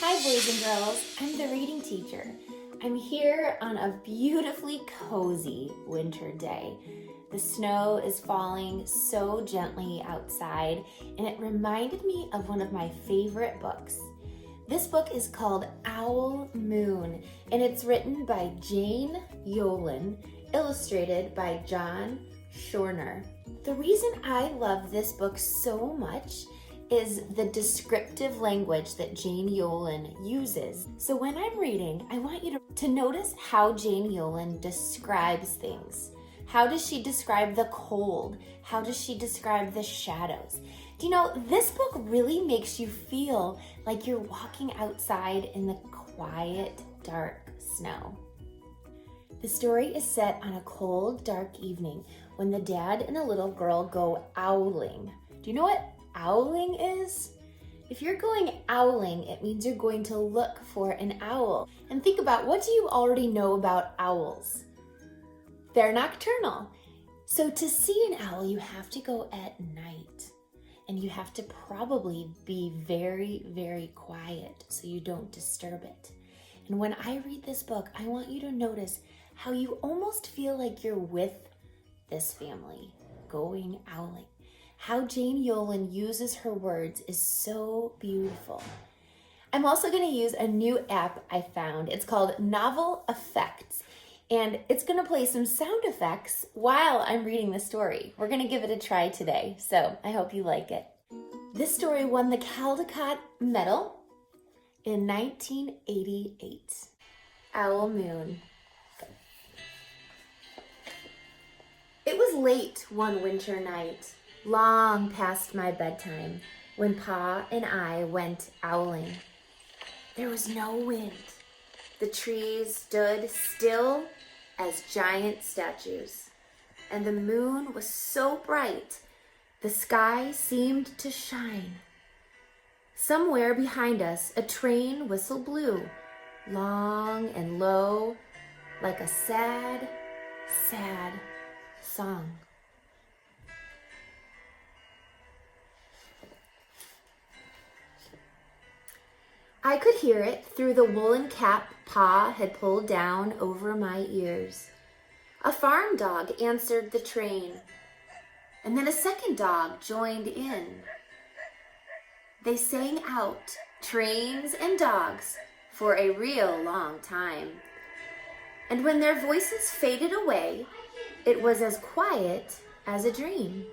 Hi boys and girls, I'm the reading teacher. I'm here on a beautifully cozy winter day. The snow is falling so gently outside and it reminded me of one of my favorite books. This book is called Owl Moon and it's written by Jane Yolen, illustrated by John Shorner. The reason I love this book so much is the descriptive language that Jane Yolen uses. So when I'm reading, I want you to notice how Jane Yolen describes things. How does she describe the cold? How does she describe the shadows? Do you know, this book really makes you feel like you're walking outside in the quiet, dark snow. The story is set on a cold, dark evening when the dad and the little girl go owling. Do you know what owling is? If you're going owling, it means you're going to look for an owl. And think about, what do you already know about owls? They're nocturnal. So to see an owl, you have to go at night. And you have to probably be very, very quiet so you don't disturb it. And when I read this book, I want you to notice how you almost feel like you're with this family going owling. How Jane Yolen uses her words is so beautiful. I'm also going to use a new app I found. It's called Novel Effects, and it's going to play some sound effects while I'm reading the story. We're going to give it a try today, so I hope you like it. This story won the Caldecott Medal in 1988. Owl Moon. It was late one winter night, long past my bedtime, when Pa and I went owling. There was no wind. The trees stood still as giant statues, and the moon was so bright the sky seemed to shine. Somewhere behind us, a train whistle blew, long and low, like a sad, sad song. I could hear it through the woolen cap Pa had pulled down over my ears. A farm dog answered the train, and then a second dog joined in. They sang out, trains and dogs, for a real long time. And when their voices faded away, it was as quiet as a dream.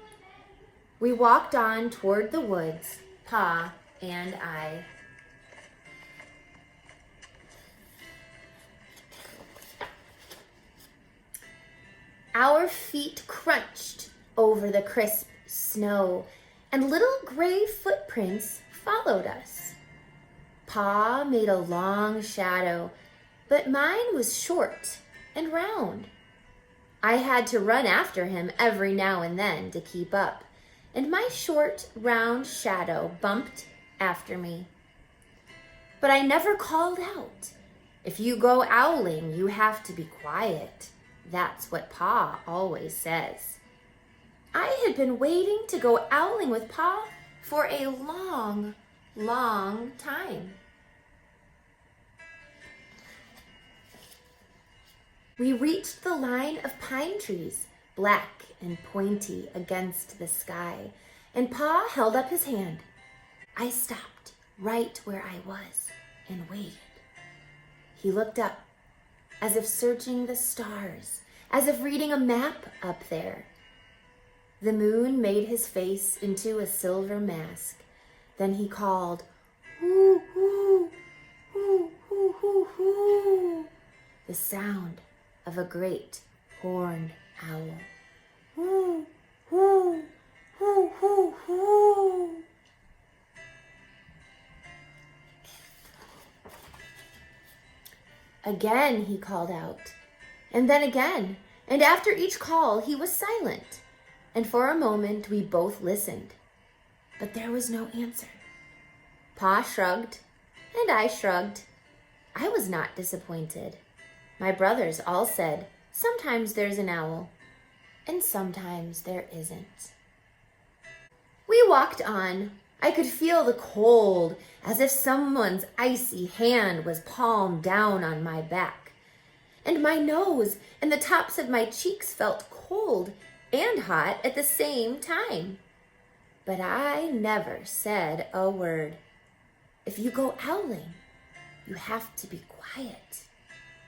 We walked on toward the woods, Pa and I. Our feet crunched over the crisp snow, and little gray footprints followed us. Pa made a long shadow, but mine was short and round. I had to run after him every now and then to keep up, and my short, round shadow bumped after me. But I never called out. If you go owling, you have to be quiet. That's what Pa always says. I had been waiting to go owling with Pa for a long, long time. We reached the line of pine trees, black and pointy against the sky, and Pa held up his hand. I stopped right where I was and waited. He looked up, as if searching the stars, as if reading a map up there. The moon made his face into a silver mask. Then he called, "Hoo, hoo, hoo, hoo, hoo, hoo," the sound of a great horned owl. Hoo, hoo, hoo, hoo, hoo. Again he called out, and then again, and after each call he was silent, and for a moment we both listened, but there was no answer. Pa shrugged, and I shrugged. I was not disappointed. My brothers all said, sometimes there's an owl, and sometimes there isn't. We walked on, I could feel the cold, as if someone's icy hand was palmed down on my back. And my nose and the tops of my cheeks felt cold and hot at the same time. But I never said a word. If you go owling, you have to be quiet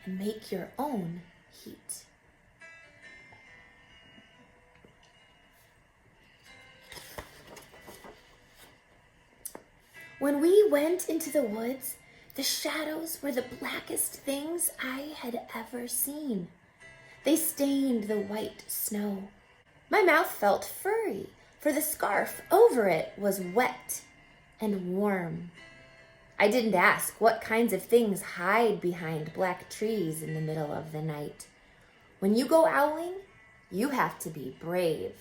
and make your own heat. When we went into the woods, the shadows were the blackest things I had ever seen. They stained the white snow. My mouth felt furry, for the scarf over it was wet and warm. I didn't ask what kinds of things hide behind black trees in the middle of the night. When you go owling, you have to be brave.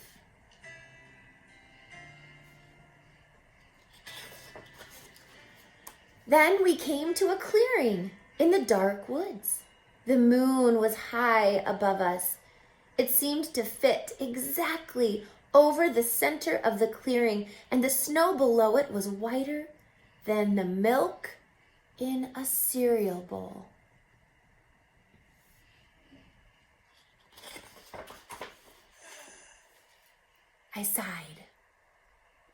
Then we came to a clearing in the dark woods. The moon was high above us. It seemed to fit exactly over the center of the clearing, and the snow below it was whiter than the milk in a cereal bowl. I sighed.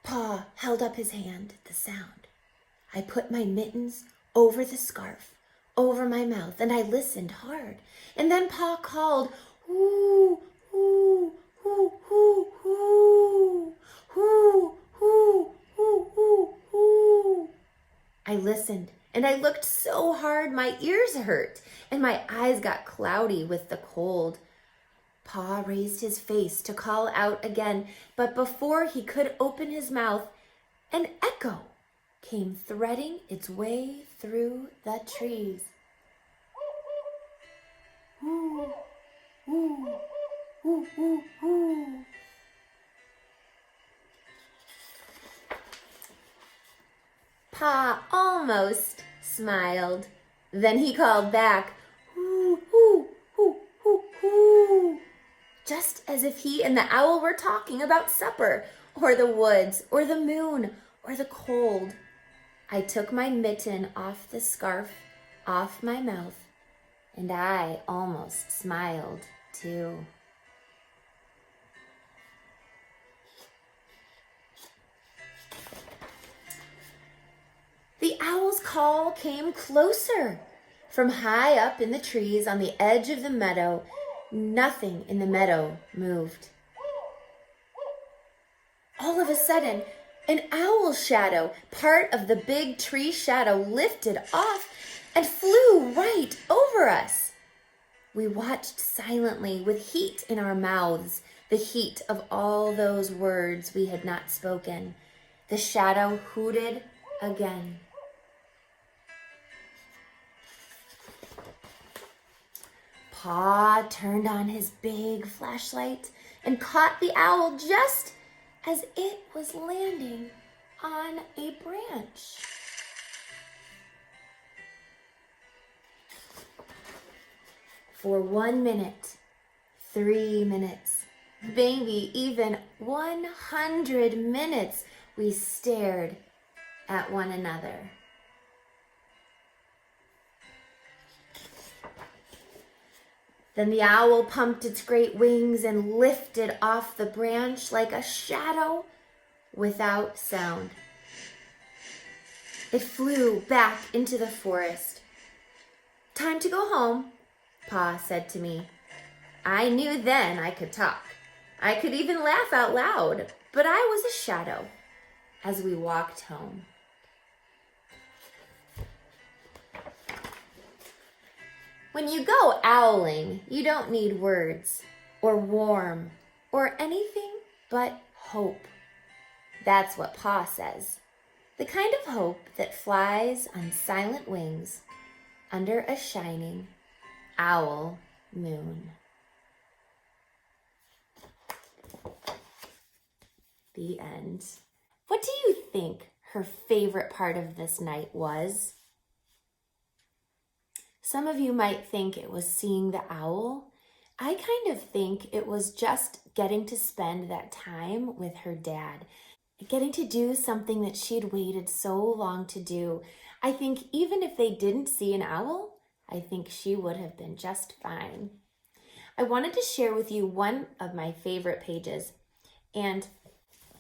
Pa held up his hand at the sound. I put my mittens over the scarf, over my mouth, and I listened hard. And then Pa called, "Hoo, hoo, hoo, hoo, hoo, hoo, hoo, hoo, hoo, hoo." I listened, and I looked so hard my ears hurt, and my eyes got cloudy with the cold. Pa raised his face to call out again, but before he could open his mouth, an echo came threading its way through the trees. Ooh, ooh, ooh, ooh, ooh. Pa almost smiled. Then he called back, "Ooh, ooh, ooh, ooh, ooh," just as if he and the owl were talking about supper, or the woods, or the moon, or the cold. I took my mitten off the scarf, off my mouth, and I almost smiled too. The owl's call came closer. From high up in the trees on the edge of the meadow, nothing in the meadow moved. All of a sudden, an owl shadow, part of the big tree shadow, lifted off and flew right over us. We watched silently with heat in our mouths, the heat of all those words we had not spoken. The shadow hooted again. Pa turned on his big flashlight and caught the owl just as it was landing on a branch. For 1 minute, 3 minutes, maybe even 100 minutes, we stared at one another. Then the owl pumped its great wings and lifted off the branch like a shadow without sound. It flew back into the forest. "Time to go home," Pa said to me. I knew then I could talk. I could even laugh out loud, but I was a shadow as we walked home. When you go owling, you don't need words or warm or anything but hope. That's what Pa says. The kind of hope that flies on silent wings under a shining owl moon. The end. What do you think her favorite part of this night was? Some of you might think it was seeing the owl. I kind of think it was just getting to spend that time with her dad. getting to do something that she'd waited so long to do. I think even if they didn't see an owl, I think she would have been just fine. I wanted to share with you one of my favorite pages and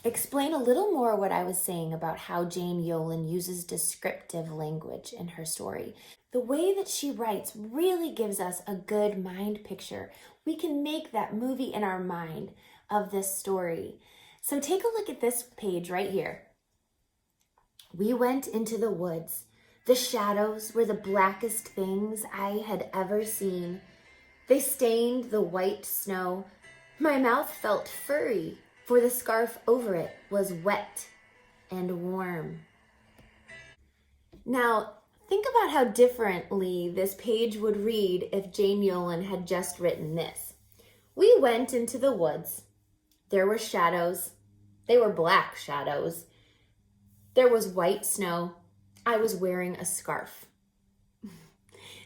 explain a little more what I was saying about how Jane Yolen uses descriptive language in her story. The way that she writes really gives us a good mind picture. We can make that movie in our mind of this story. So take a look at this page right here. We went into the woods. The shadows were the blackest things I had ever seen. They stained the white snow. My mouth felt furry, for the scarf over it was wet and warm. Now, think about how differently this page would read if Jane Yolen had just written this. We went into the woods. There were shadows. They were black shadows. There was white snow. I was wearing a scarf.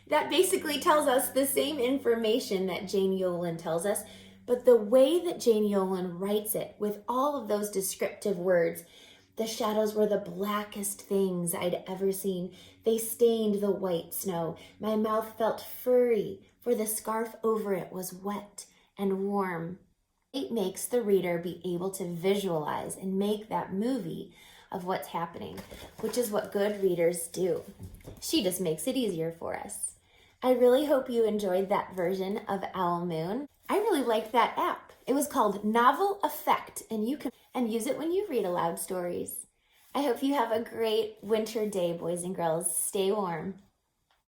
That basically tells us the same information that Jane Yolen tells us, but the way that Jane Yolen writes it with all of those descriptive words, the shadows were the blackest things I'd ever seen. They stained the white snow. My mouth felt furry, for the scarf over it was wet and warm. It makes the reader be able to visualize and make that movie of what's happening, which is what good readers do. She just makes it easier for us. I really hope you enjoyed that version of Owl Moon. I really liked that app. It was called Novel Effect, and you can use it when you read aloud stories. I hope you have a great winter day, boys and girls. Stay warm.